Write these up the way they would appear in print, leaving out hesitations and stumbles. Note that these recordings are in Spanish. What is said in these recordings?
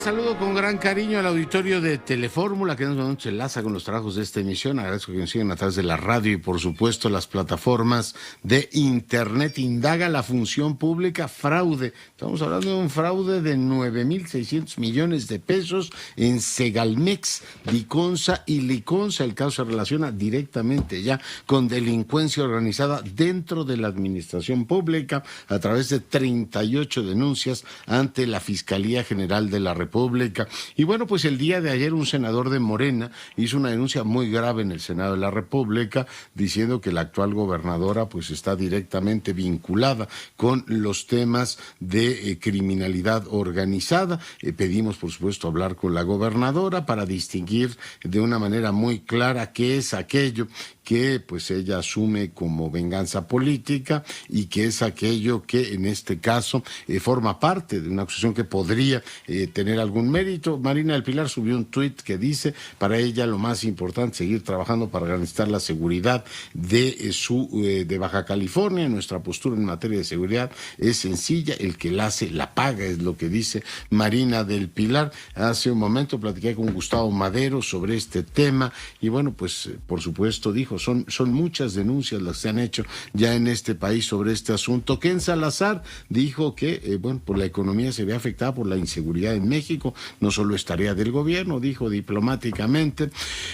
Saludo con gran cariño al auditorio de Telefórmula que nos enlaza con los trabajos de esta emisión. Agradezco que nos sigan a través de la radio y por supuesto las plataformas de internet. Indaga la función pública fraude. Estamos hablando de un fraude de 9.600 millones de pesos en Segalmex, Diconsa y Liconsa. El caso se relaciona directamente ya con delincuencia organizada dentro de la administración pública a través de 38 denuncias ante la Fiscalía General de la República. Y bueno, pues el día de ayer un senador de Morena hizo una denuncia muy grave en el Senado de la República diciendo que la actual gobernadora pues está directamente vinculada con los temas de criminalidad organizada. Pedimos por supuesto hablar con la gobernadora para distinguir de una manera muy clara qué es aquello que pues ella asume como venganza política y que es aquello que en este caso forma parte de una acusación que podría tener algún mérito. Marina del Pilar subió un tuit que dice, para ella lo más importante es seguir trabajando para garantizar la seguridad de Baja California. Nuestra postura en materia de seguridad es sencilla, el que la hace la paga, es lo que dice Marina del Pilar. Hace un momento platiqué con Gustavo Madero sobre este tema y bueno, pues por supuesto dijo, son muchas denuncias las que se han hecho ya en este país sobre este asunto. Ken Salazar dijo que, pues la economía se ve afectada por la inseguridad en México, no solo es tarea del gobierno, dijo diplomáticamente,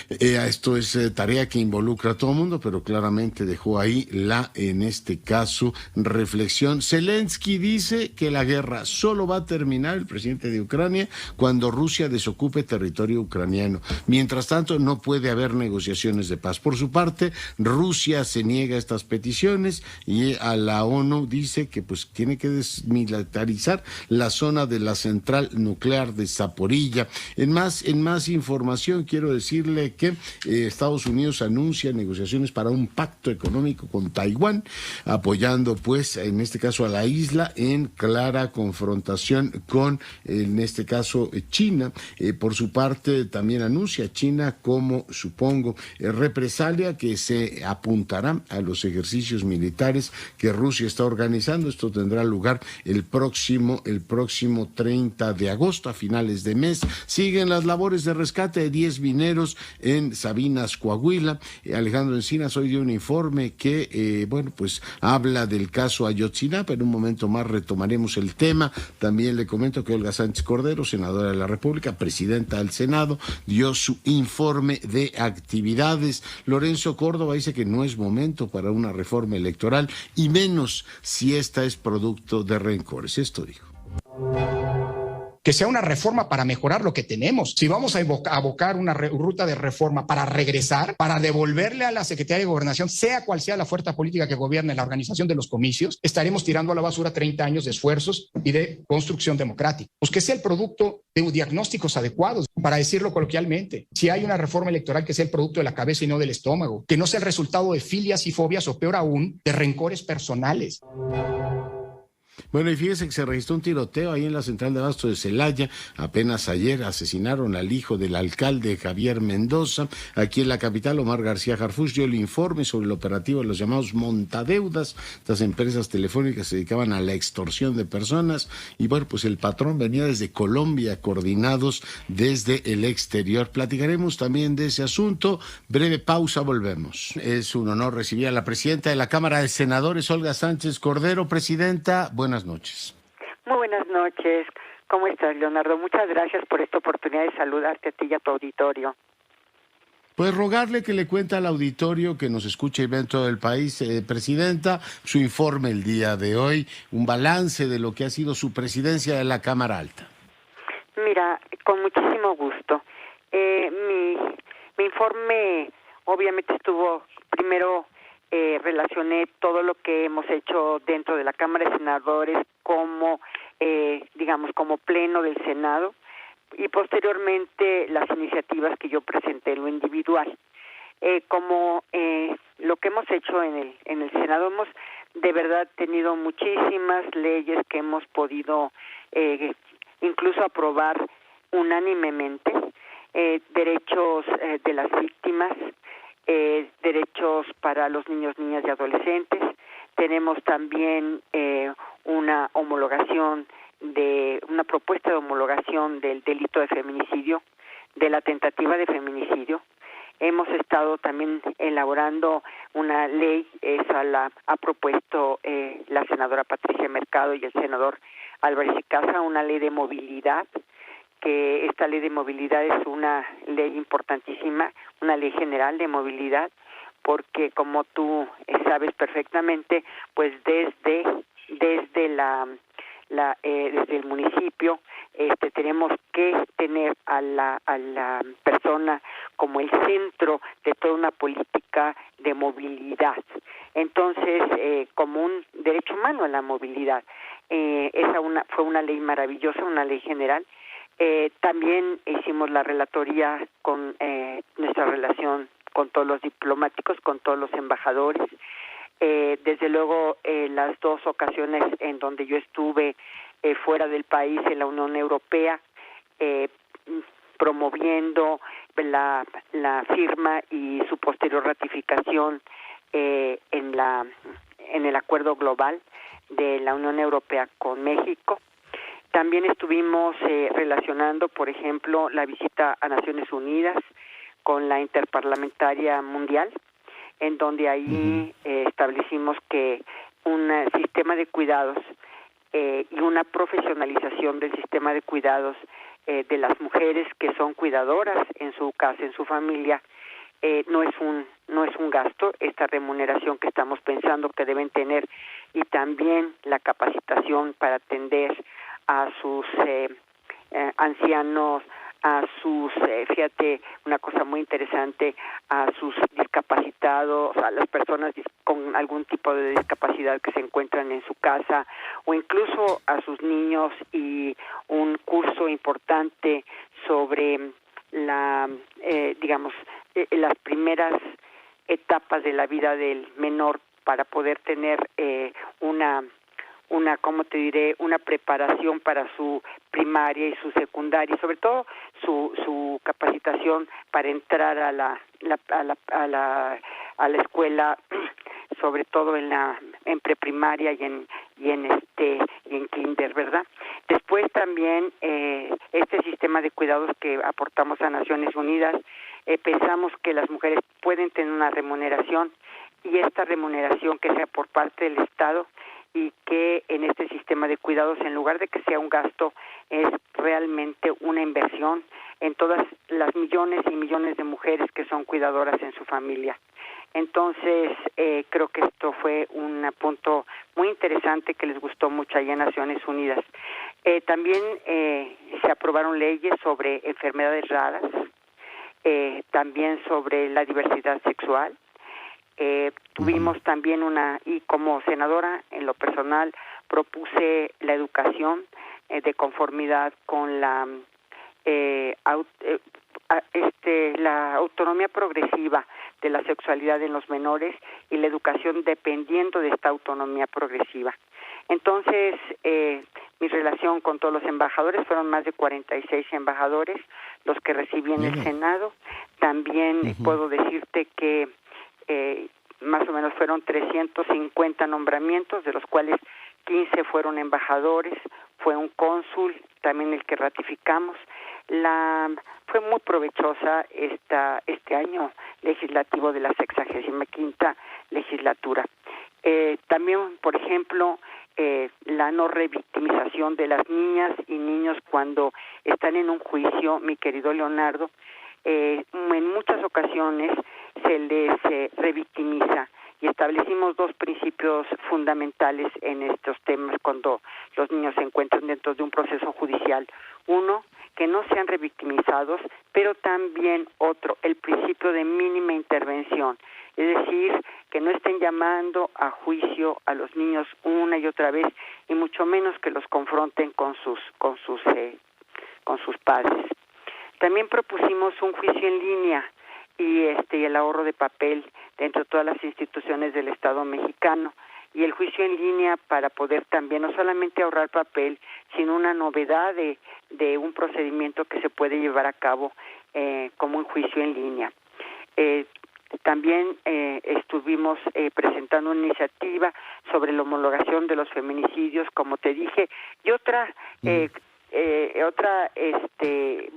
esto es tarea que involucra a todo el mundo, pero claramente dejó ahí en este caso, reflexión. Zelensky dice que la guerra solo va a terminar, el presidente de Ucrania, cuando Rusia desocupe territorio ucraniano. Mientras tanto, no puede haber negociaciones de paz. Por su parte, Rusia se niega a estas peticiones y a la ONU dice que pues tiene que desmilitarizar la zona de la central nuclear de Zaporilla. En más información quiero decirle que Estados Unidos anuncia negociaciones para un pacto económico con Taiwán, apoyando pues en este caso a la isla en clara confrontación con en este caso China. Por su parte también anuncia China como supongo represalia que se apuntará a los ejercicios militares que Rusia está organizando. Esto tendrá lugar el próximo 30 de agosto, a finales de mes. Siguen las labores de rescate de 10 mineros en Sabinas, Coahuila. Alejandro Encinas hoy dio un informe que, pues habla del caso Ayotzinapa. En un momento más retomaremos el tema. También le comento que Olga Sánchez Cordero, senadora de la República, presidenta del Senado, dio su informe de actividades. Lorenzo Córdoba dice que no es momento para una reforma electoral y menos si esta es producto de rencores. Esto dijo. Que sea una reforma para mejorar lo que tenemos. Si vamos a abocar una ruta de reforma para regresar, para devolverle a la Secretaría de Gobernación, sea cual sea la fuerza política que gobierne la organización de los comicios, estaremos tirando a la basura 30 años de esfuerzos y de construcción democrática. Pues que sea el producto de diagnósticos adecuados, para decirlo coloquialmente. Si hay una reforma electoral, que sea el producto de la cabeza y no del estómago, que no sea el resultado de filias y fobias o peor aún, de rencores personales. Bueno, y fíjese que se registró un tiroteo ahí en la central de abasto de Celaya. Apenas ayer asesinaron al hijo del alcalde Javier Mendoza. Aquí en la capital, Omar García Harfuch dio el informe sobre el operativo de los llamados montadeudas. Estas empresas telefónicas se dedicaban a la extorsión de personas. Y bueno, pues el patrón venía desde Colombia, coordinados desde el exterior. Platicaremos también de ese asunto. Breve pausa, volvemos. Es un honor recibir a la presidenta de la Cámara de Senadores, Olga Sánchez Cordero. Presidenta, buenas noches. Muy buenas noches. ¿Cómo estás, Leonardo? Muchas gracias por esta oportunidad de saludarte a ti y a tu auditorio. Pues rogarle que le cuente al auditorio que nos escucha y ve en todo el país, presidenta, su informe el día de hoy, un balance de lo que ha sido su presidencia de la Cámara Alta. Mira, con muchísimo gusto. Mi informe obviamente estuvo primero... relacioné todo lo que hemos hecho dentro de la Cámara de Senadores como, como pleno del Senado y posteriormente las iniciativas que yo presenté en lo individual. Como lo que hemos hecho en el Senado, hemos de verdad tenido muchísimas leyes que hemos podido incluso aprobar unánimemente, derechos de las víctimas, derechos para los niños, niñas y adolescentes. Tenemos también una homologación de una propuesta de homologación del delito de feminicidio, de la tentativa de feminicidio. Hemos estado también elaborando una ley, esa la ha propuesto la senadora Patricia Mercado y el senador Álvarez y Casa, una ley de movilidad, que esta ley de movilidad es una ley importantísima, una ley general de movilidad, porque como tú sabes perfectamente, pues desde el municipio tenemos que tener a la persona como el centro de toda una política de movilidad. Entonces, como un derecho humano a la movilidad, fue una ley maravillosa, una ley general. También hicimos la relatoría con nuestra relación con todos los diplomáticos, con todos los embajadores. Desde luego, las dos ocasiones en donde yo estuve fuera del país, en la Unión Europea, promoviendo la firma y su posterior ratificación en el acuerdo global de la Unión Europea con México. También estuvimos relacionando, por ejemplo, la visita a Naciones Unidas con la Interparlamentaria Mundial, en donde ahí establecimos que un sistema de cuidados y una profesionalización del sistema de cuidados de las mujeres que son cuidadoras en su casa, en su familia, no es un gasto. Esta remuneración que estamos pensando que deben tener, y también la capacitación para atender a sus ancianos, a sus, fíjate, una cosa muy interesante, a sus discapacitados, a las personas con algún tipo de discapacidad que se encuentran en su casa, o incluso a sus niños, y un curso importante sobre las primeras etapas de la vida del menor para poder tener una preparación para su primaria y su secundaria, y sobre todo su capacitación para entrar a la escuela, sobre todo en preprimaria y en kinder, ¿verdad? Después también este sistema de cuidados que aportamos a Naciones Unidas, pensamos que las mujeres pueden tener una remuneración, y esta remuneración que sea por parte del Estado, y que en este sistema de cuidados, en lugar de que sea un gasto, es realmente una inversión en todas las millones y millones de mujeres que son cuidadoras en su familia. Entonces, creo que esto fue un punto muy interesante que les gustó mucho allá en Naciones Unidas. También se aprobaron leyes sobre enfermedades raras, también sobre la diversidad sexual. Tuvimos también y como senadora, en lo personal, propuse la educación de conformidad con la autonomía progresiva de la sexualidad en los menores, y la educación dependiendo de esta autonomía progresiva. Entonces, mi relación con todos los embajadores, fueron más de 46 embajadores los que recibí en el Senado. También puedo decirte que más o menos fueron 350 nombramientos, de los cuales 15 fueron embajadores, fue un cónsul también el que ratificamos. Fue muy provechosa este año legislativo de la 65ª legislatura. También, por ejemplo, la no revictimización de las niñas y niños cuando están en un juicio, mi querido Leonardo. En muchas ocasiones se les revictimiza, y establecimos dos principios fundamentales en estos temas cuando los niños se encuentran dentro de un proceso judicial. Uno, que no sean revictimizados, pero también otro, el principio de mínima intervención, es decir, que no estén llamando a juicio a los niños una y otra vez, y mucho menos que los confronten con sus padres. También propusimos un juicio en línea y el ahorro de papel dentro de todas las instituciones del Estado mexicano, y el juicio en línea para poder también no solamente ahorrar papel, sino una novedad de un procedimiento que se puede llevar a cabo como un juicio en línea. También estuvimos presentando una iniciativa sobre la homologación de los feminicidios, como te dije, y otra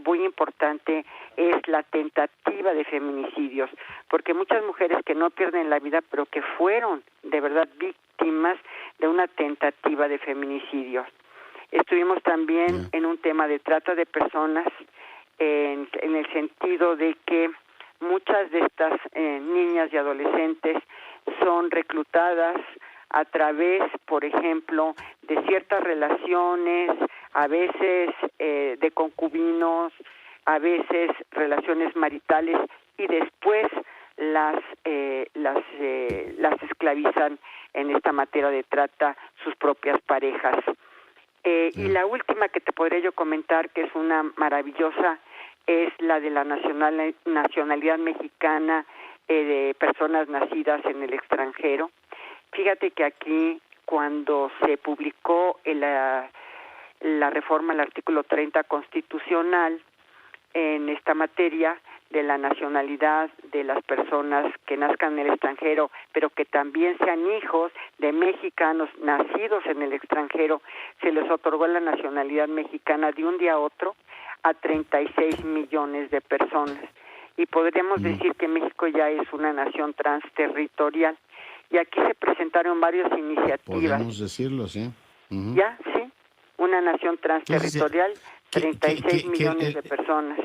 muy importante es la tentativa de feminicidios, porque muchas mujeres que no pierden la vida, pero que fueron de verdad víctimas de una tentativa de feminicidio. Estuvimos también en un tema de trata de personas, en el sentido de que muchas de estas niñas y adolescentes son reclutadas a través, por ejemplo, de ciertas relaciones, a veces de concubinos, a veces relaciones maritales, y después las esclavizan en esta materia de trata sus propias parejas. Y la última que te podré yo comentar, que es una maravillosa, es la de la nacionalidad mexicana de personas nacidas en el extranjero. Fíjate que aquí, cuando se publicó la reforma al artículo 30 constitucional en esta materia de la nacionalidad de las personas que nazcan en el extranjero, pero que también sean hijos de mexicanos nacidos en el extranjero, se les otorgó la nacionalidad mexicana de un día a otro a 36 millones de personas. Y podríamos decir que México ya es una nación transterritorial. Y aquí se presentaron varias iniciativas. Podemos decirlo, sí. Ya, sí. Una nación transterritorial, 36 millones de personas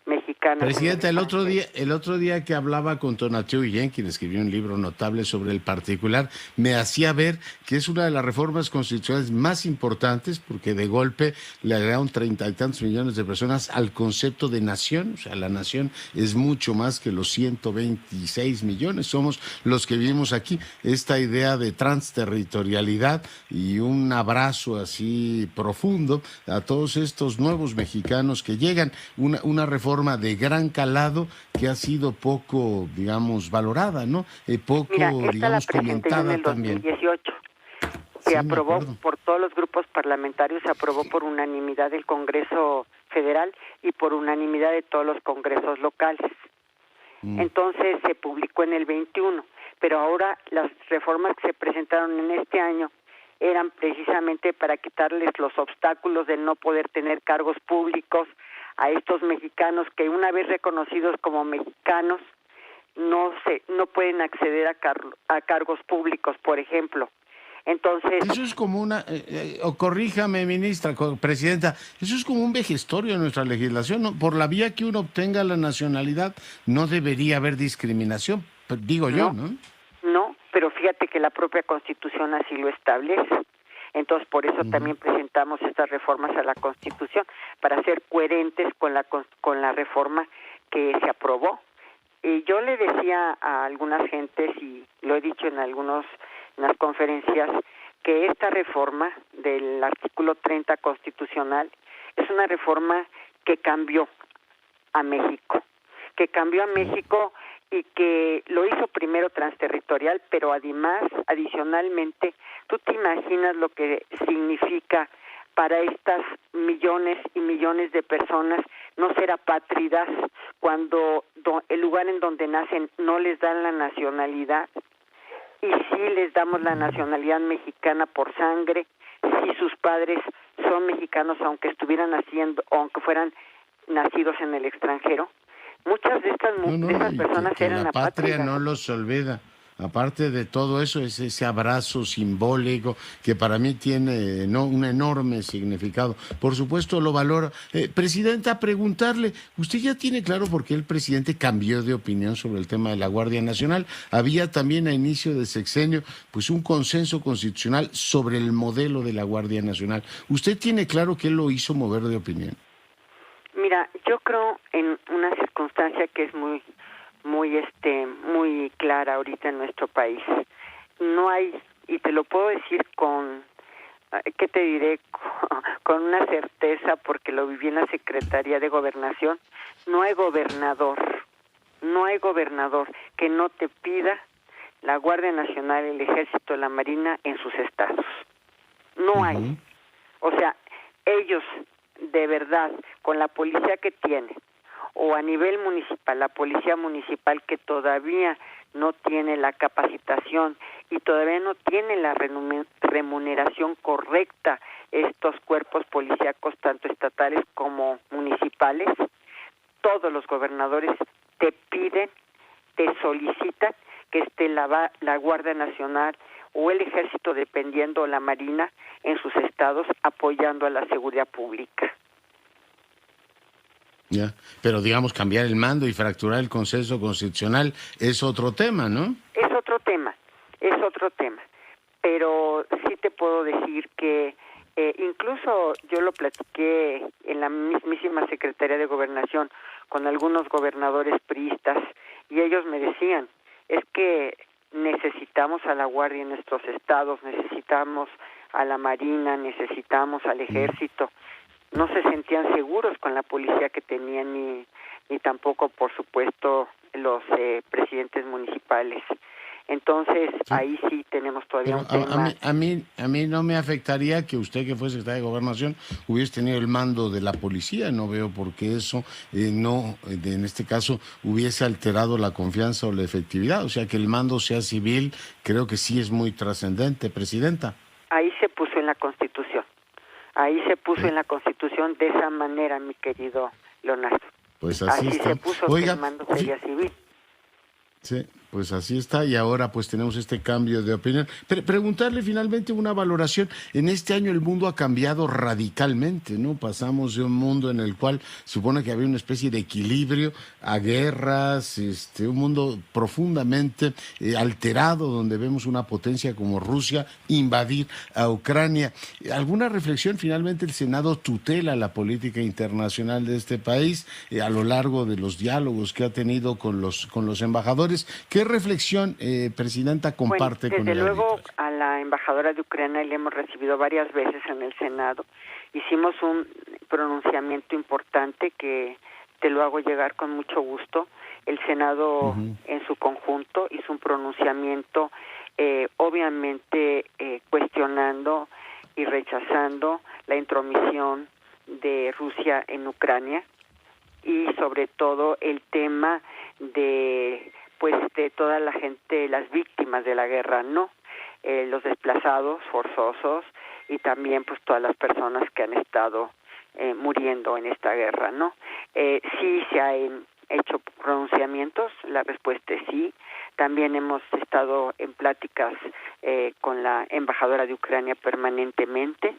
mexicanas. Presidenta, el otro día que hablaba con Tonatiuh Guillén, quien escribió un libro notable sobre el particular, me hacía ver que es una de las reformas constitucionales más importantes, porque de golpe le agregaron 30 y tantos millones de personas al concepto de nación. O sea, la nación es mucho más que los 126 millones, somos los que vivimos aquí. Esta idea de transterritorialidad y un abrazo así profundo a todos estos nuevos mexicanos que llegan, una reforma de gran calado que ha sido poco, digamos, valorada, ¿no? Poco, digamos, comentada también. En el 2018, se aprobó por todos los grupos parlamentarios, se aprobó por unanimidad del Congreso Federal y por unanimidad de todos los congresos locales. Entonces se publicó en el 21, pero ahora las reformas que se presentaron en este año eran precisamente para quitarles los obstáculos de no poder tener cargos públicos a estos mexicanos que, una vez reconocidos como mexicanos, no pueden acceder a cargos públicos, por ejemplo. Entonces, eso es como o corríjame, presidenta, eso es como un vejestorio en nuestra legislación, ¿no? Por la vía que uno obtenga la nacionalidad no debería haber discriminación, digo yo, ¿no? No, pero fíjate que la propia Constitución así lo establece. Entonces, por eso también presentamos estas reformas a la Constitución, para ser coherentes con la reforma que se aprobó. Y yo le decía a algunas gentes, y lo he dicho en unas conferencias, que esta reforma del artículo 30 constitucional es una reforma que cambió a México, y que lo hizo primero transterritorial, pero adicionalmente, tú te imaginas lo que significa para estas millones y millones de personas no ser apátridas cuando el lugar en donde nacen no les dan la nacionalidad, y sí les damos la nacionalidad mexicana por sangre, si sus padres son mexicanos aunque fueran nacidos en el extranjero. Muchas de estas personas eran la patria apátridas. No los olvida. Aparte de todo eso, es ese abrazo simbólico que para mí tiene un enorme significado. Por supuesto, lo valoro. Presidenta, preguntarle, ¿usted ya tiene claro por qué el presidente cambió de opinión sobre el tema de la Guardia Nacional? Había también a inicio de sexenio pues un consenso constitucional sobre el modelo de la Guardia Nacional. ¿Usted tiene claro qué lo hizo mover de opinión? Mira, yo creo en una circunstancia que es muy clara ahorita en nuestro país. No hay, y te lo puedo decir ¿qué te diré? Con una certeza, porque lo viví en la Secretaría de Gobernación, no hay gobernador que no te pida la Guardia Nacional, el Ejército, la Marina en sus estados. No hay. O sea, ellos, de verdad, con la policía que tienen, o a nivel municipal, la policía municipal que todavía no tiene la capacitación y todavía no tiene la remuneración correcta estos cuerpos policíacos, tanto estatales como municipales, todos los gobernadores te piden, te solicitan que esté la Guardia Nacional o el Ejército, dependiendo, la Marina, en sus estados, apoyando a la seguridad pública. Ya, pero digamos, cambiar el mando y fracturar el consenso constitucional es otro tema, ¿no? Es otro tema. Pero sí te puedo decir que incluso yo lo platiqué en la mismísima Secretaría de Gobernación con algunos gobernadores priistas, y ellos me decían, es que necesitamos a la Guardia en nuestros estados, necesitamos a la Marina, necesitamos al Ejército. No se sentían seguros con la policía que tenían, ni tampoco, por supuesto, los presidentes municipales. Entonces, sí, ahí sí tenemos todavía un tema. A mí no me afectaría que usted, que fue secretario de Gobernación, hubiese tenido el mando de la policía. No veo por qué eso en este caso, hubiese alterado la confianza o la efectividad. O sea, que el mando sea civil, creo que sí es muy trascendente, Presidenta. Ahí se puso en la Constitución. En la Constitución de esa manera, mi querido Leonardo. Pues así está. Se puso. Oiga, que el mando sería civil. Sí, pues así está, y ahora pues tenemos este cambio de opinión. Preguntarle finalmente una valoración. En este año el mundo ha cambiado radicalmente, ¿no? Pasamos de un mundo en el cual supone que había una especie de equilibrio a guerras, un mundo profundamente alterado, donde vemos una potencia como Rusia invadir a Ucrania. ¿Alguna reflexión? Finalmente el Senado tutela la política internacional de este país a lo largo de los diálogos que ha tenido con los embajadores. ¿Qué reflexión, Presidenta, comparte con el Desde luego, a la embajadora de Ucrania le hemos recibido varias veces en el Senado. Hicimos un pronunciamiento importante que te lo hago llegar con mucho gusto. El Senado en su conjunto hizo un pronunciamiento, obviamente cuestionando y rechazando la intromisión de Rusia en Ucrania, y sobre todo el tema de toda la gente, las víctimas de la guerra, ¿no? Los desplazados forzosos y también pues todas las personas que han estado muriendo en esta guerra, ¿no? Sí se han hecho pronunciamientos, la respuesta es sí. También hemos estado en pláticas con la embajadora de Ucrania permanentemente.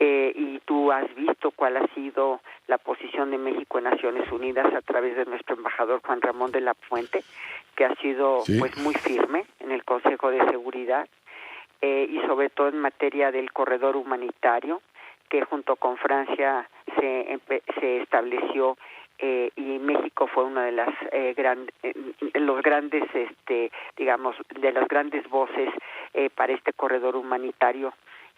Y tú has visto cuál ha sido la posición de México en Naciones Unidas a través de nuestro embajador Juan Ramón de la Fuente, que ha sido pues muy firme en el Consejo de Seguridad, y sobre todo en materia del corredor humanitario, que junto con Francia se estableció, y México fue una de las de las grandes voces para este corredor humanitario,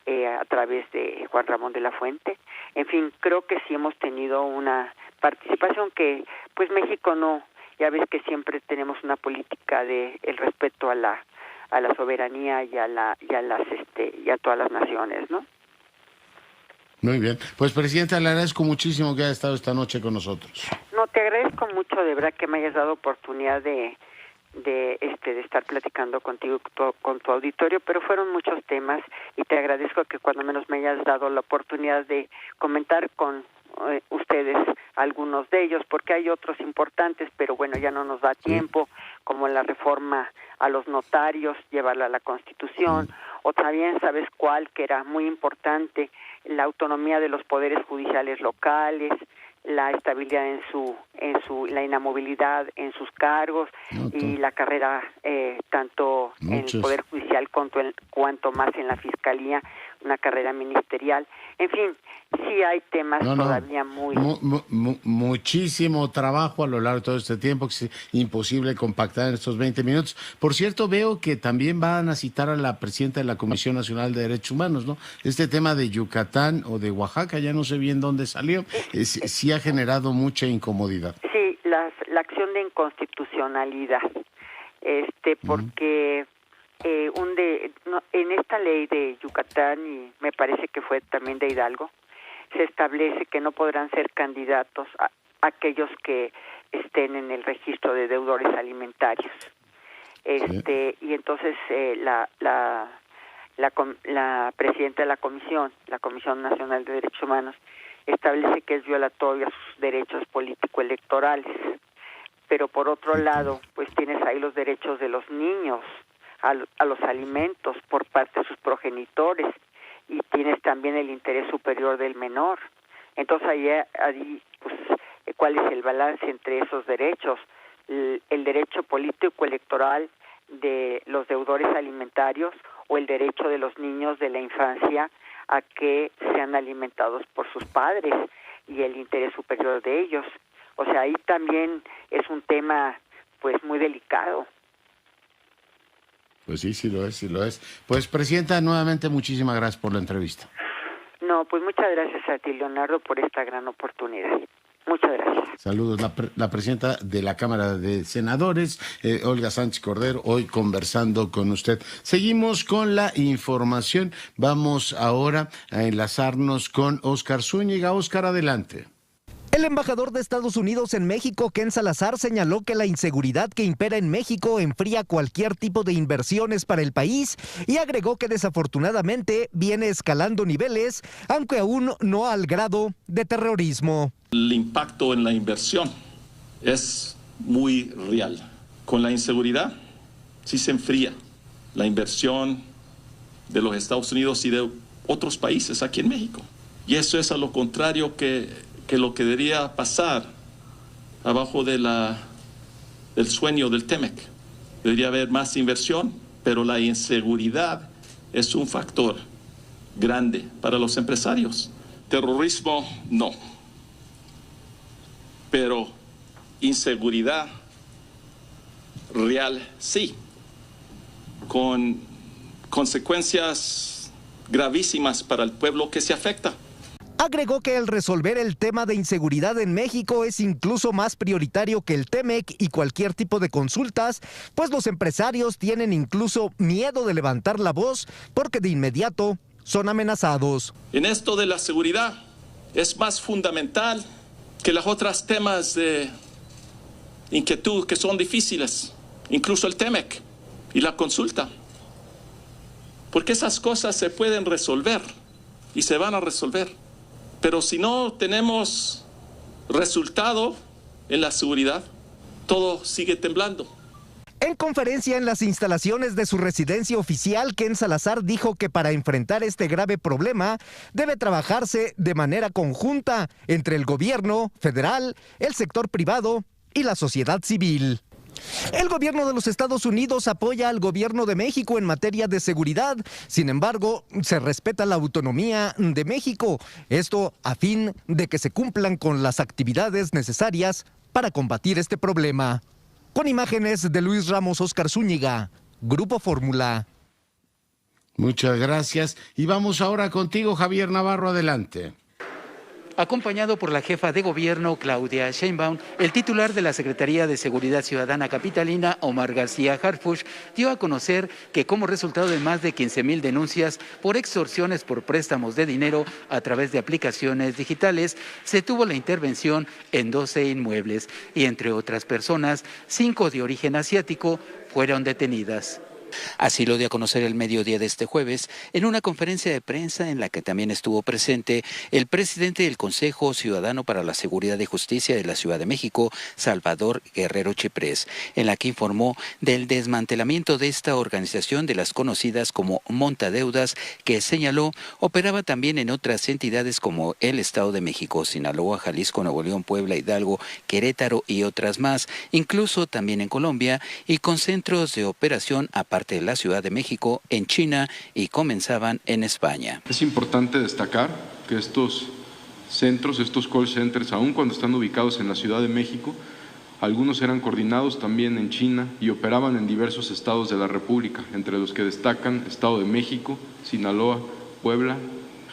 a través de Juan Ramón de la Fuente. En fin, creo que sí hemos tenido una participación que, pues México no, ya ves que siempre tenemos una política de el respeto a la soberanía y a todas las naciones, ¿no? Muy bien. Pues, Presidenta, le agradezco muchísimo que haya estado esta noche con nosotros. No, te agradezco mucho, de verdad, que me hayas dado oportunidad de estar platicando contigo, con tu auditorio, pero fueron muchos temas, y te agradezco que cuando menos me hayas dado la oportunidad de comentar con ustedes algunos de ellos, porque hay otros importantes, pero bueno, ya no nos da tiempo, como la reforma a los notarios, llevarla a la Constitución, o también, ¿sabes cuál? Que era muy importante, la autonomía de los poderes judiciales locales, la estabilidad la inamovilidad en sus cargos, y la carrera tanto en el Poder Judicial cuanto más en la Fiscalía, una carrera ministerial. En fin, sí hay temas todavía muchísimo trabajo a lo largo de todo este tiempo, que es imposible compactar en estos 20 minutos. Por cierto, veo que también van a citar a la presidenta de la Comisión Nacional de Derechos Humanos, ¿no? Este tema de Yucatán o de Oaxaca, ya no sé bien dónde salió, sí ha generado mucha incomodidad. Sí, la acción de inconstitucionalidad, porque en esta ley de Yucatán, y me parece que fue también de Hidalgo, se establece que no podrán ser candidatos aquellos que estén en el registro de deudores alimentarios. Y entonces la presidenta de la Comisión Nacional de Derechos Humanos, establece que es violatorio a sus derechos político-electorales. Pero por otro lado, pues tienes ahí los derechos de los niños a los alimentos por parte de sus progenitores, y tienes también el interés superior del menor. Entonces ahí pues, ¿cuál es el balance entre esos derechos? El derecho político-electoral de los deudores alimentarios o el derecho de los niños de la infancia a que sean alimentados por sus padres y el interés superior de ellos. O sea, ahí también es un tema pues muy delicado. Pues sí lo es. Pues, presidenta, nuevamente muchísimas gracias por la entrevista. No, pues muchas gracias a ti, Leonardo, por esta gran oportunidad. Muchas gracias. Saludos, la presidenta de la Cámara de Senadores, Olga Sánchez Cordero, hoy conversando con usted. Seguimos con la información. Vamos ahora a enlazarnos con Óscar Zúñiga. Óscar, adelante. El embajador de Estados Unidos en México, Ken Salazar, señaló que la inseguridad que impera en México enfría cualquier tipo de inversiones para el país y agregó que desafortunadamente viene escalando niveles, aunque aún no al grado de terrorismo. El impacto en la inversión es muy real. Con la inseguridad sí se enfría la inversión de los Estados Unidos y de otros países aquí en México. Y eso es a lo contrario que lo que debería pasar abajo del sueño del TEMEC. Debería haber más inversión, pero la inseguridad es un factor grande para los empresarios. Terrorismo, no. Pero inseguridad real, sí. Con consecuencias gravísimas para el pueblo que se afecta. Agregó que el resolver el tema de inseguridad en México es incluso más prioritario que el TEMEC y cualquier tipo de consultas, pues los empresarios tienen incluso miedo de levantar la voz porque de inmediato son amenazados. En esto de la seguridad es más fundamental que los otros temas de inquietud que son difíciles, incluso el TEMEC y la consulta, porque esas cosas se pueden resolver y se van a resolver. Pero si no tenemos resultado en la seguridad, todo sigue temblando. En conferencia en las instalaciones de su residencia oficial, Ken Salazar dijo que para enfrentar este grave problema debe trabajarse de manera conjunta entre el gobierno federal, el sector privado y la sociedad civil. El gobierno de los Estados Unidos apoya al gobierno de México en materia de seguridad. Sin embargo, se respeta la autonomía de México. Esto a fin de que se cumplan con las actividades necesarias para combatir este problema. Con imágenes de Luis Ramos, Óscar Zúñiga, Grupo Fórmula. Muchas gracias. Y vamos ahora contigo, Javier Navarro, adelante. Acompañado por la jefa de gobierno, Claudia Sheinbaum, el titular de la Secretaría de Seguridad Ciudadana Capitalina, Omar García Harfuch, dio a conocer que como resultado de más de 15,000 denuncias por extorsiones por préstamos de dinero a través de aplicaciones digitales, se tuvo la intervención en 12 inmuebles y, entre otras personas, 5 de origen asiático fueron detenidas. Así lo dio a conocer el mediodía de este jueves en una conferencia de prensa en la que también estuvo presente el presidente del Consejo Ciudadano para la Seguridad y Justicia de la Ciudad de México, Salvador Guerrero Chiprés, en la que informó del desmantelamiento de esta organización de las conocidas como montadeudas, que señaló operaba también en otras entidades como el Estado de México, Sinaloa, Jalisco, Nuevo León, Puebla, Hidalgo, Querétaro y otras más, incluso también en Colombia, y con centros de operación aparte de la Ciudad de México, en China, y comenzaban en España. Es importante destacar que estos centros, estos call centers, aun cuando están ubicados en la Ciudad de México, algunos eran coordinados también en China y operaban en diversos estados de la República, entre los que destacan Estado de México, Sinaloa, Puebla,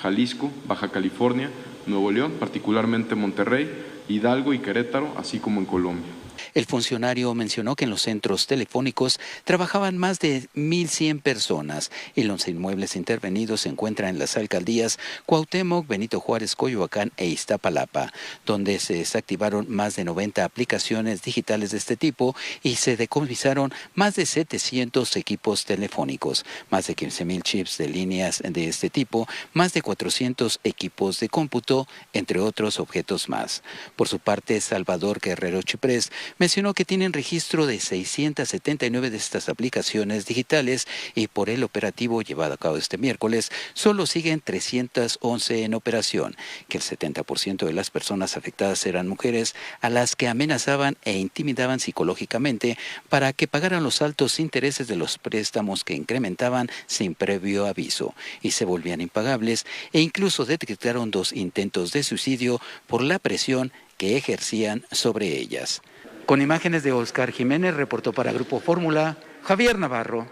Jalisco, Baja California, Nuevo León, particularmente Monterrey, Hidalgo y Querétaro, así como en Colombia. El funcionario mencionó que en los centros telefónicos trabajaban más de 1,100 personas y los inmuebles intervenidos se encuentran en las alcaldías Cuauhtémoc, Benito Juárez, Coyoacán e Iztapalapa, donde se desactivaron más de 90 aplicaciones digitales de este tipo y se decomisaron más de 700 equipos telefónicos, más de 15,000 chips de líneas de este tipo, más de 400 equipos de cómputo, entre otros objetos más. Por su parte, Salvador Guerrero Chiprés mencionó que tienen registro de 679 de estas aplicaciones digitales y por el operativo llevado a cabo este miércoles, solo siguen 311 en operación, que el 70% de las personas afectadas eran mujeres a las que amenazaban e intimidaban psicológicamente para que pagaran los altos intereses de los préstamos que incrementaban sin previo aviso y se volvían impagables, e incluso detectaron 2 intentos de suicidio por la presión que ejercían sobre ellas. Con imágenes de Oscar Jiménez, reportó para Grupo Fórmula, Javier Navarro.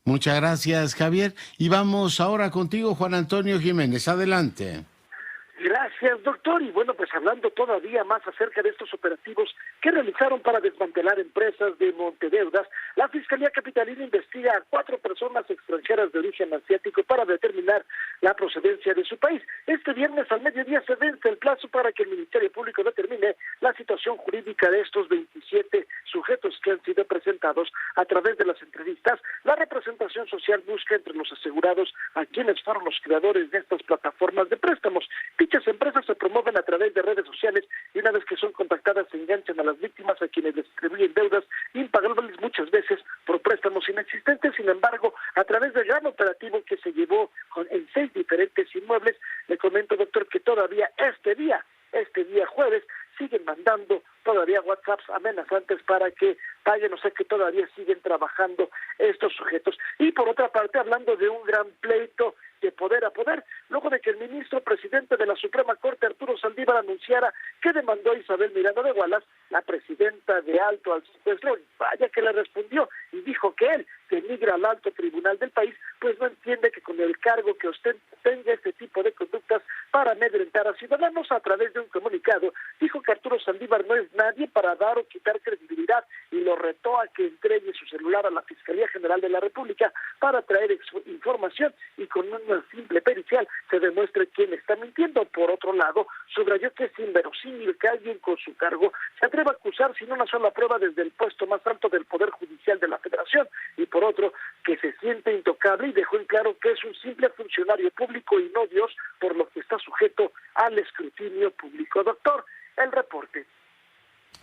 Muchas gracias, Javier. Y vamos ahora contigo, Juan Antonio Jiménez. Adelante. Gracias, doctor. Y bueno, pues hablando todavía más acerca de estos operativos que realizaron para desmantelar empresas de montedeudas, la Fiscalía Capitalina investiga a 4 personas extranjeras de origen asiático para determinar la procedencia de su país. Este viernes al mediodía se vence el plazo para que el Ministerio Público determine la situación jurídica de estos 27 sujetos que han sido presentados a través de las entrevistas. La representación social busca entre los asegurados a quienes fueron los creadores de estas plataformas de préstamos. Dichas empresas se promueven a través de redes sociales y una vez que son contactadas se enganchan a las víctimas a quienes les distribuyen deudas impagables muchas veces por préstamos inexistentes. Sin embargo, a través del gran operativo que se llevó en 6 diferentes inmuebles, le comento, doctor, que todavía este día jueves, siguen mandando todavía WhatsApps amenazantes para que paguen, o sea que todavía siguen trabajando estos sujetos. Y por otra parte, hablando de un gran pleito de poder a poder, luego de que el ministro presidente de la Suprema Corte, Arturo Saldívar, anunciara que demandó a Isabel Miranda de Wallace, la presidenta de Alto al Secuestro, vaya que le respondió y dijo que él denigra al alto tribunal del país, pues no entiende que con el cargo que usted tenga este tipo de conductas para amedrentar a ciudadanos. A través de un comunicado, dijo que Arturo Saldívar no es nadie para dar o quitar credibilidad y lo retó a que entregue su celular a la Fiscalía General de la República para traer información y con una simple pericial se demuestre quién está mintiendo. Por otro lado, subrayó que es inverosímil que alguien con su cargo se atreva a acusar sin una sola prueba desde el puesto más alto del Poder Judicial de la Federación, y por otro, que se siente intocable y dejó en claro que es un simple funcionario público y no Dios, por lo que está sujeto al escrutinio público. Doctor, el reporte.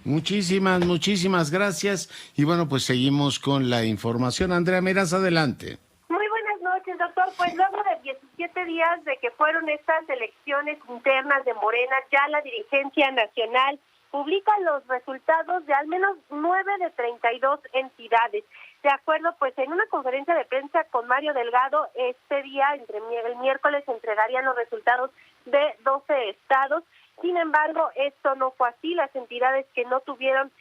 Muchísimas gracias. Y bueno, pues seguimos con la información. Andrea Meraz, adelante. Muy buenas noches, doctor. Pues luego de 17 días de que fueron estas elecciones internas de Morena, ya la dirigencia nacional publica los resultados de al menos 9 de 32 entidades. De acuerdo, pues en una conferencia de prensa con Mario Delgado, este día, el miércoles, se entregarían los resultados de 12 estados. Sin embargo, esto no fue así. Las entidades que no tuvieron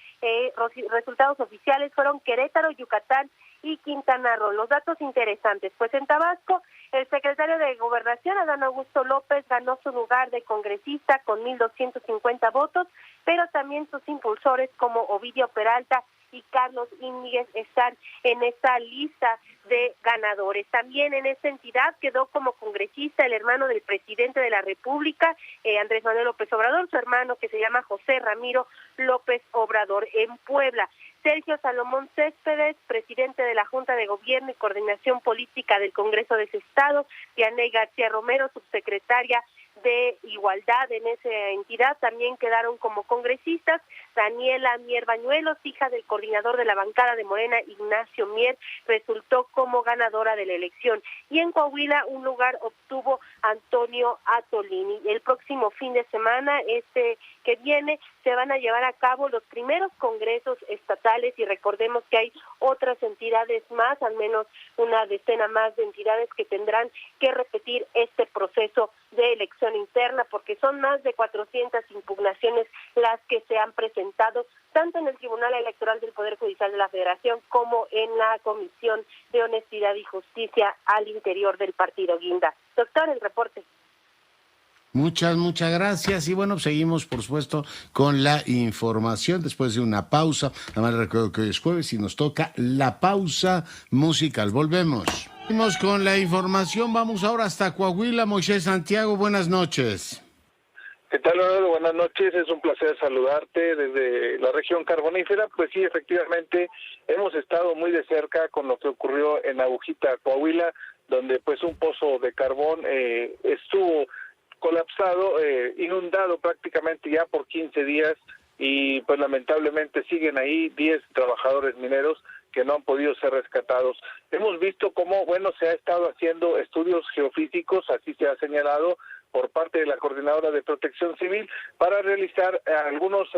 resultados oficiales fueron Querétaro, Yucatán y Quintana Roo. Los datos interesantes, pues en Tabasco, el secretario de Gobernación, Adán Augusto López, ganó su lugar de congresista con 1,250 votos, pero también sus impulsores como Ovidio Peralta y Carlos Íñiguez están en esta lista de ganadores. También en esta entidad quedó como congresista el hermano del presidente de la República, Andrés Manuel López Obrador, su hermano que se llama José Ramiro López Obrador. En Puebla, Sergio Salomón Céspedes, presidente de la Junta de Gobierno y Coordinación Política del Congreso de ese estado, Dianey García Romero, subsecretaria de Igualdad en esa entidad, también quedaron como congresistas. Daniela Mier Bañuelos, hija del coordinador de la bancada de Morena, Ignacio Mier, resultó como ganadora de la elección. Y en Coahuila un lugar obtuvo Antonio Atolini. El próximo fin de semana, que viene, se van a llevar a cabo los primeros congresos estatales y recordemos que hay otras entidades más, al menos una decena más de entidades que tendrán que repetir este proceso de elección interna, porque son más de 400 impugnaciones las que se han presentado tanto en el Tribunal Electoral del Poder Judicial de la Federación como en la Comisión de Honestidad y Justicia al interior del partido Guinda. Doctor, el reporte. Muchas gracias. Y bueno, seguimos, por supuesto, con la información después de una pausa. Además, recuerdo que hoy es jueves y nos toca la pausa musical. Volvemos. Seguimos con la información. Vamos ahora hasta Coahuila. Moisés Santiago, buenas noches. ¿Qué tal, Leonardo? Buenas noches, es un placer saludarte desde la región carbonífera. Pues sí, efectivamente, hemos estado muy de cerca con lo que ocurrió en Agujita, Coahuila, donde pues un pozo de carbón estuvo colapsado, inundado prácticamente ya por 15 días y pues lamentablemente siguen ahí 10 trabajadores mineros que no han podido ser rescatados. Hemos visto cómo, bueno, se ha estado haciendo estudios geofísicos, así se ha señalado, por parte de la Coordinadora de Protección Civil para realizar algunos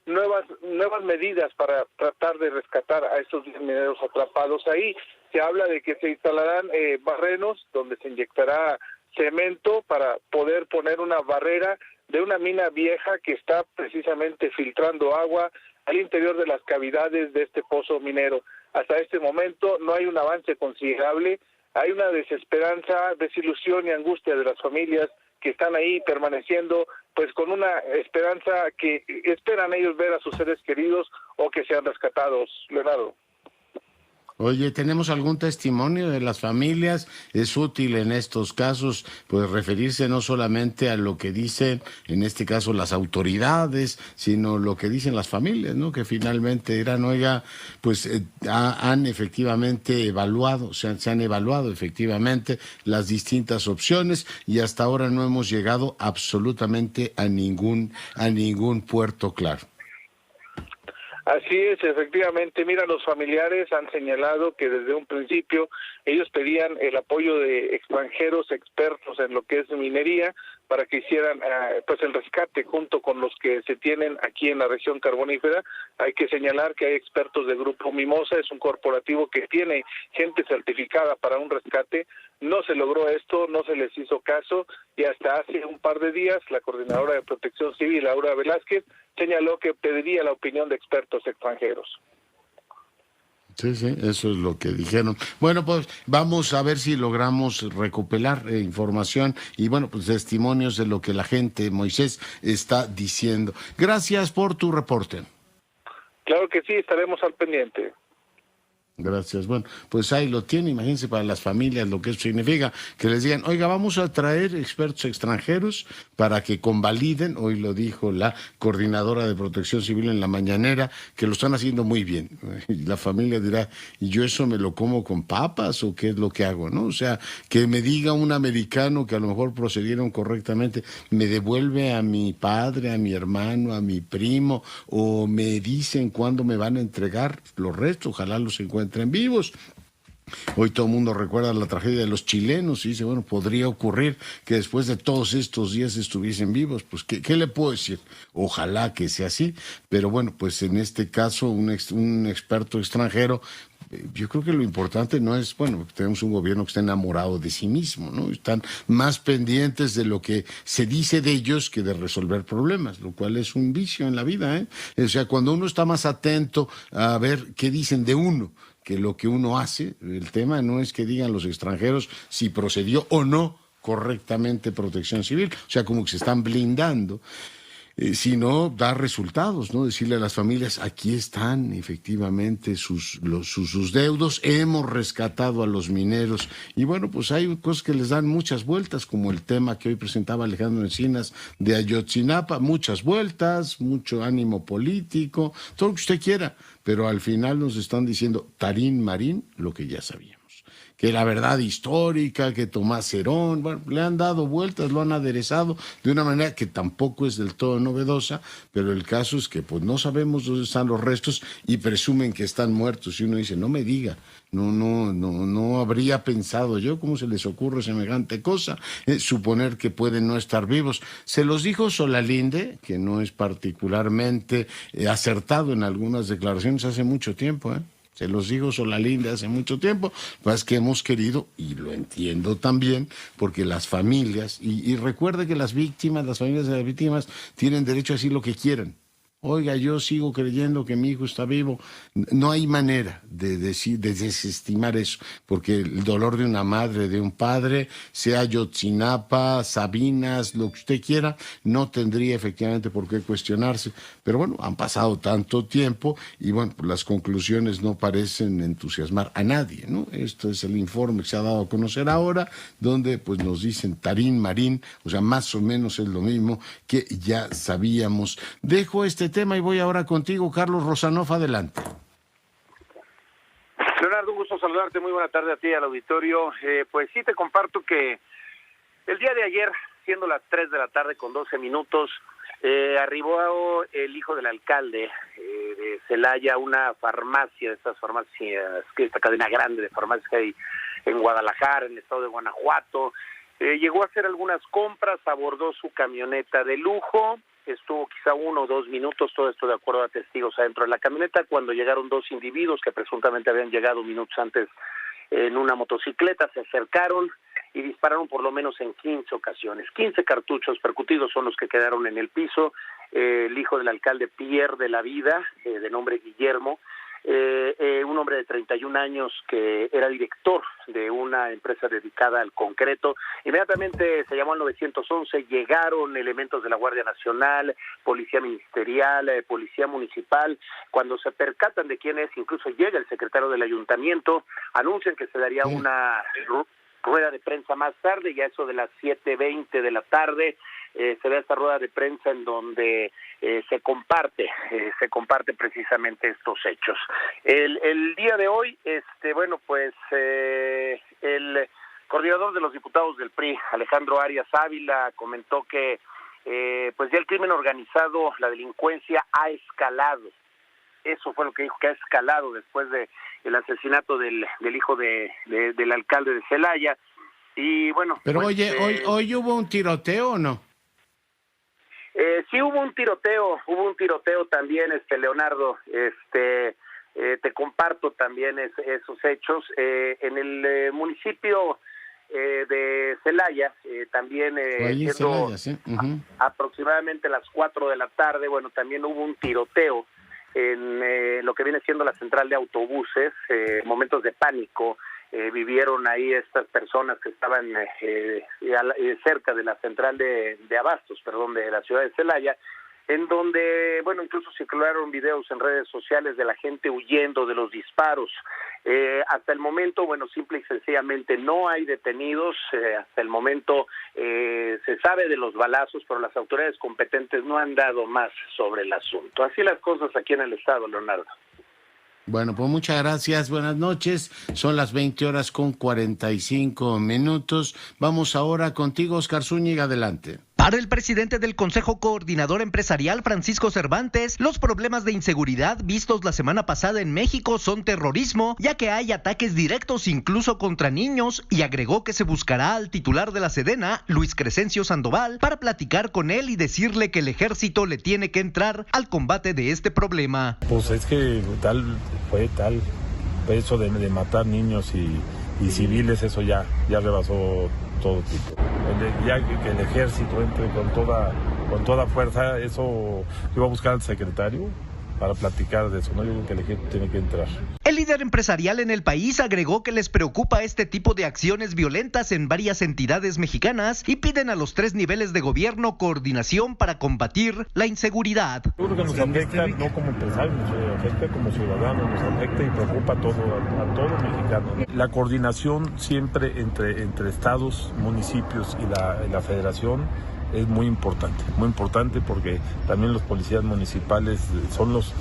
nuevas medidas para tratar de rescatar a estos mineros atrapados ahí. Se habla de que se instalarán barrenos donde se inyectará cemento para poder poner una barrera de una mina vieja que está precisamente filtrando agua al interior de las cavidades de este pozo minero. Hasta este momento no hay un avance considerable, hay una desesperanza, desilusión y angustia de las familias que están ahí permaneciendo pues con una esperanza que esperan ellos ver a sus seres queridos o que sean rescatados, Leonardo. Oye, ¿tenemos algún testimonio de las familias? Es útil en estos casos, pues, referirse no solamente a lo que dicen, en este caso, las autoridades, sino lo que dicen las familias, ¿no? Que finalmente eran, oiga, pues, han efectivamente evaluado, se han evaluado efectivamente las distintas opciones y hasta ahora no hemos llegado absolutamente a ningún puerto claro. Así es, efectivamente. Mira, los familiares han señalado que desde un principio ellos pedían el apoyo de extranjeros expertos en lo que es minería para que hicieran pues el rescate junto con los que se tienen aquí en la región carbonífera. Hay que señalar que hay expertos del Grupo Mimosa, es un corporativo que tiene gente certificada para un rescate. No se logró esto, no se les hizo caso y hasta hace un par de días la Coordinadora de Protección Civil, Laura Velázquez, señaló que pediría la opinión de expertos extranjeros. Sí, eso es lo que dijeron. Bueno, pues vamos a ver si logramos recopilar información y, bueno, pues testimonios de lo que la gente, Moisés, está diciendo. Gracias por tu reporte. Claro que sí, estaremos al pendiente. Gracias. Bueno, pues ahí lo tiene. Imagínense para las familias lo que eso significa, que les digan, oiga, vamos a traer expertos extranjeros para que convaliden, hoy lo dijo la Coordinadora de Protección Civil en la mañanera, que lo están haciendo muy bien. Y la familia dirá, ¿y yo eso me lo como con papas o qué es lo que hago? ¿No? O sea, que me diga un americano que a lo mejor procedieron correctamente, me devuelve a mi padre, a mi hermano, a mi primo, o me dicen cuándo me van a entregar los restos, ojalá los encuentren vivos. Hoy todo el mundo recuerda la tragedia de los chilenos y dice, bueno, podría ocurrir que después de todos estos días estuviesen vivos. Pues, ¿qué le puedo decir? Ojalá que sea así, pero bueno, pues en este caso un experto extranjero, yo creo que lo importante no es, bueno, tenemos un gobierno que está enamorado de sí mismo, ¿no? Están más pendientes de lo que se dice de ellos que de resolver problemas, lo cual es un vicio en la vida, ¿eh? O sea, cuando uno está más atento a ver qué dicen de uno que lo que uno hace, el tema no es que digan los extranjeros si procedió o no correctamente Protección Civil, o sea, como que se están blindando, sino dar resultados, ¿no? Decirle a las familias, aquí están efectivamente sus deudos, hemos rescatado a los mineros, y bueno, pues hay cosas que les dan muchas vueltas, como el tema que hoy presentaba Alejandro Encinas de Ayotzinapa, muchas vueltas, mucho ánimo político, todo lo que usted quiera, pero al final nos están diciendo tarín marín lo que ya sabíamos. Que la verdad histórica, que Tomás Herón, bueno, le han dado vueltas, lo han aderezado de una manera que tampoco es del todo novedosa, pero el caso es que pues no sabemos dónde están los restos y presumen que están muertos. Y uno dice, no me diga, no habría pensado yo, ¿cómo se les ocurre semejante cosa? Suponer que pueden no estar vivos. Se los dijo Solalinde, que no es particularmente acertado en algunas declaraciones hace mucho tiempo, Se los digo Solalinde hace mucho tiempo, pues que hemos querido, y lo entiendo también, porque las familias, y recuerde que las familias de las víctimas tienen derecho a decir lo que quieran. Oiga, yo sigo creyendo que mi hijo está vivo. No hay manera de desestimar eso, porque el dolor de una madre, de un padre, sea Ayotzinapa, Sabinas, lo que usted quiera, no tendría efectivamente por qué cuestionarse. Pero bueno, han pasado tanto tiempo y bueno, pues las conclusiones no parecen entusiasmar a nadie, ¿no? Este es el informe que se ha dado a conocer ahora, donde pues nos dicen tarín, marín, o sea, más o menos es lo mismo que ya sabíamos. Dejo este tema y voy ahora contigo, Carlos Rosanov, adelante. Leonardo, un gusto saludarte, muy buena tarde a ti, al auditorio. Pues sí, te comparto que el día de ayer, siendo las 3 de la tarde con 12 minutos, arribó el hijo del alcalde de Celaya a una farmacia, de estas farmacias, que esta cadena grande de farmacias que hay en Guadalajara, en el estado de Guanajuato. Llegó a hacer algunas compras, abordó su camioneta de lujo, estuvo quizá 1 o 2 minutos, todo esto de acuerdo a testigos adentro de la camioneta, cuando llegaron 2 individuos que presuntamente habían llegado minutos antes en una motocicleta, se acercaron y dispararon por lo menos en 15 ocasiones. 15 cartuchos percutidos son los que quedaron en el piso. El hijo del alcalde pierde la vida, de nombre Guillermo, un hombre de 31 años que era director de una empresa dedicada al concreto. Inmediatamente se llamó al 911, llegaron elementos de la Guardia Nacional, Policía Ministerial, Policía Municipal. Cuando se percatan de quién es, incluso llega el secretario del ayuntamiento, anuncian que se daría una rueda de prensa más tarde, ya eso de las 7:20 de la tarde. Se da esta rueda de prensa en donde se comparte precisamente estos hechos. El día de hoy, bueno, pues el coordinador de los diputados del PRI, Alejandro Arias Ávila, comentó que pues ya el crimen organizado, la delincuencia ha escalado. Eso fue lo que dijo, que ha escalado después de el asesinato del hijo del alcalde de Celaya. Y bueno, pero pues, oye, hoy hubo un tiroteo ¿o no? Sí hubo un tiroteo también, Leonardo, te comparto también esos hechos. En el municipio de Celaya, también siendo Celaya, sí. aproximadamente las 4 de la tarde, bueno, también hubo un tiroteo en lo que viene siendo la central de autobuses. Momentos de pánico vivieron ahí estas personas que estaban cerca de la central de abastos, de la ciudad de Celaya, en donde, bueno, incluso circularon videos en redes sociales de la gente huyendo de los disparos. Hasta el momento, bueno, simple y sencillamente no hay detenidos. Hasta el momento se sabe de los balazos, pero las autoridades competentes no han dado más sobre el asunto. Así las cosas aquí en el estado, Leonardo. Bueno, pues muchas gracias, buenas noches. Son las 20:45. Vamos ahora contigo, Oscar Zúñiga, adelante. Para el presidente del Consejo Coordinador Empresarial, Francisco Cervantes, los problemas de inseguridad vistos la semana pasada en México son terrorismo, ya que hay ataques directos incluso contra niños, y agregó que se buscará al titular de la Sedena, Luis Crescencio Sandoval, para platicar con él y decirle que el ejército le tiene que entrar al combate de este problema. Pues es que fue eso de matar niños y civiles, eso ya rebasó todo tipo. Ya que el ejército entre con toda fuerza, eso iba a buscar al secretario para platicar de eso, ¿no? Yo creo que el ejército tiene que entrar. El líder empresarial en el país agregó que les preocupa este tipo de acciones violentas en varias entidades mexicanas y piden a los 3 niveles de gobierno coordinación para combatir la inseguridad. Yo creo que nos afecta no como empresarios, nos afecta como ciudadanos, nos afecta y preocupa a todo mexicano. La coordinación siempre entre estados, municipios y la federación es muy importante porque también los policías municipales son los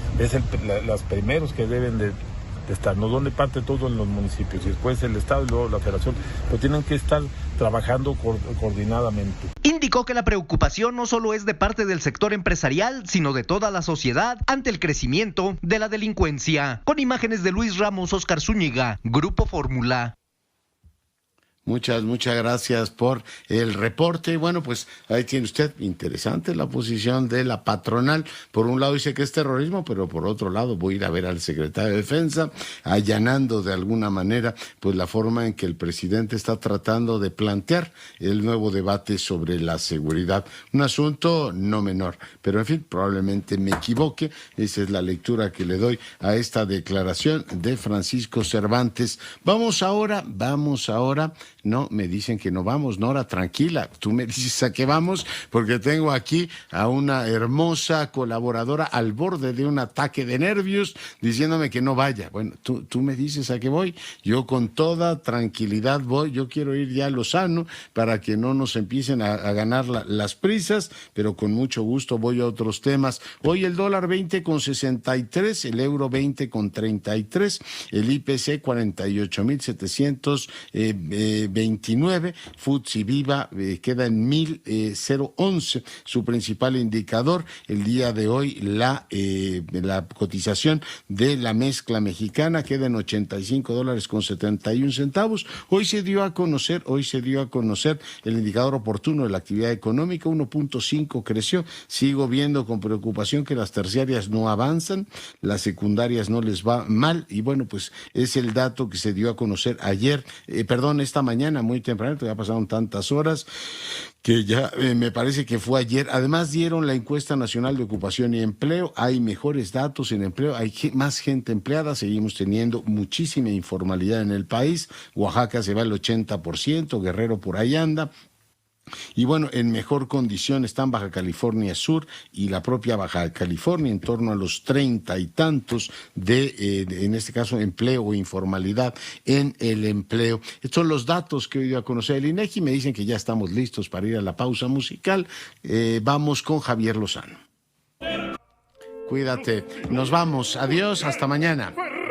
primeros que deben de estar, no donde parte todo en los municipios y después el estado y luego la federación, pero tienen que estar trabajando coordinadamente. Indicó que la preocupación no solo es de parte del sector empresarial, sino de toda la sociedad ante el crecimiento de la delincuencia. Con imágenes de Luis Ramos, Oscar Zúñiga, Grupo Fórmula. Muchas gracias por el reporte. Bueno, pues ahí tiene usted, interesante la posición de la patronal. Por un lado dice que es terrorismo, pero por otro lado voy a ir a ver al secretario de Defensa, allanando de alguna manera pues la forma en que el presidente está tratando de plantear el nuevo debate sobre la seguridad. Un asunto no menor, pero en fin, probablemente me equivoque. Esa es la lectura que le doy a esta declaración de Francisco Cervantes. Vamos ahora. No, me dicen que no vamos. Nora, tranquila, tú me dices a qué vamos, porque tengo aquí a una hermosa colaboradora al borde de un ataque de nervios, diciéndome que no vaya. Bueno, tú me dices a qué voy, yo con toda tranquilidad voy. Yo quiero ir ya a Lozano para que no nos empiecen a ganar las prisas, pero con mucho gusto voy a otros temas. Hoy el dólar 20,63, el euro 20,33, el IPC 48,729, FTSE Viva queda en 1,011, su principal indicador. El día de hoy la cotización de la mezcla mexicana queda en $85.71. Hoy se dio a conocer el indicador oportuno de la actividad económica, 1.5 creció. Sigo viendo con preocupación que las terciarias no avanzan, las secundarias no les va mal, y bueno, pues es el dato que se dio a conocer esta mañana muy temprano. Ya pasaron tantas horas que ya me parece que fue ayer. Además dieron la encuesta nacional de ocupación y empleo. Hay mejores datos en empleo, hay más gente empleada, seguimos teniendo muchísima informalidad en el país. Oaxaca se va al 80%, Guerrero por ahí anda. Y bueno, en mejor condición están Baja California Sur y la propia Baja California, en torno a los 30 y tantos en este caso, empleo o informalidad en el empleo. Estos son los datos que hoy dio a conocer el INEGI. Me dicen que ya estamos listos para ir a la pausa musical. Vamos con Javier Lozano. Cuídate. Nos vamos. Adiós. Hasta mañana.